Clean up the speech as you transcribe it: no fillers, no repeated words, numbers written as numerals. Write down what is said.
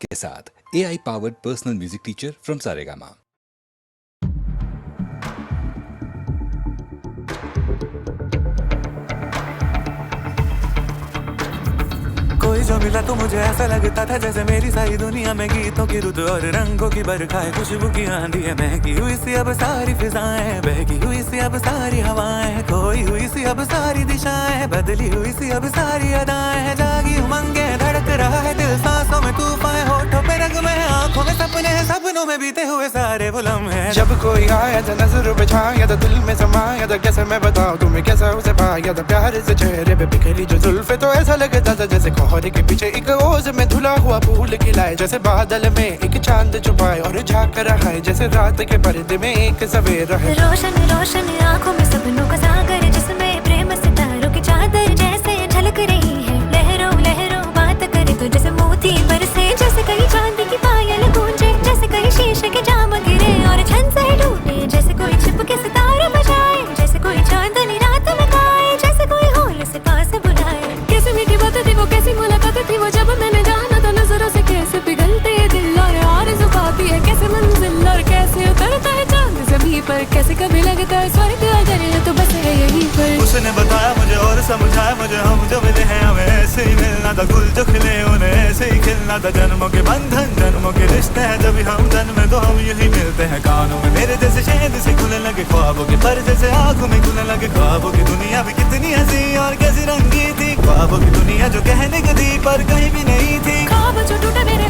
के साथ AI powered personal music teacher from Saregama. कोई जो मिला तो मुझे ऐसा लगता था जैसे मेरी सारी दुनिया में गीतों की रुत और रंगों की बरखा है, खुशबू की आंधी है, महकी हुई सी अब सारी फिजाएं, बहकी हुई सी अब सारी हवाएं, खोई हुई सी अब सारी दिशाएं, बदली हुई सी अब सारी अदाएं, जागी उमंगे धड़क रहा है दिल, सांसों में तूफान, होठों पे रंग में, आंखों में सपने हैं, सपनों में बीते हुए सारे वो लम्हे। जब कोई आया था नजरों पे छाया था, दिल में समाया था, कैसे मैं बताऊं तुम्हें कैसा उसे पाया था, प्यार से चेहरे पे बिखरी जो जुल्फे, तो ऐसा लगता था जैसे कोहरे के पीछे एक ओस में धुला हुआ फूल खिलाए, जैसे बादल में एक चांद छुपाए और झांक रहा है, जैसे रात के पर्दे में एक सवेरा है। रोशन रोशन आंखों में सपनों का सागर, जिसमें प्रेम सितारों की चादर जैसे झलक रही है, लहरों लहरों बात करे तो जैसे मोती बरसे, जैसे कहीं चांदी की पायल गूंजे, जैसे कहीं शीशे के जाम गिरे और छन से टूटे, जैसे कोई छिप के सितारे बजाए, जैसे कोई चांदनी रात में गाए, जैसे कोई होल से पास बुलाए। कैसी मीठी बात थी वो, कैसी मुलाकात थी वो, जब मैंने जाना था नजरों से कैसे पिघलते दिल और आरज़ू पाती है, कैसे मंजिल और कैसे उतरता है चांद ज़मीं पर, कैसे कभी लगता है स्वर्ग अगर है तो बस है यहीं पर। उसने बताया मुझे और समझाया मुझे, हम जो मिले हैं हमें ऐसे ही मिलना था, गुल जो खिले उन्हें ऐसे ही खिलना था, जन्मों के बंधन जन्मों के रिश्ते हैं, जब हम जन्मे तो हम यही मिलते हैं। कानों में मेरे जैसे शहद से खुलने लगे ख्वाबों के पर, जैसे आंखों में खुलने लगे ख्वाबों की दुनिया भी कितनी हंसी और कैसी रंगी थी, ख्वाबों की दुनिया जो कहने को दी पर कहीं भी नहीं थी। ख्वाब जो टूटे मेरे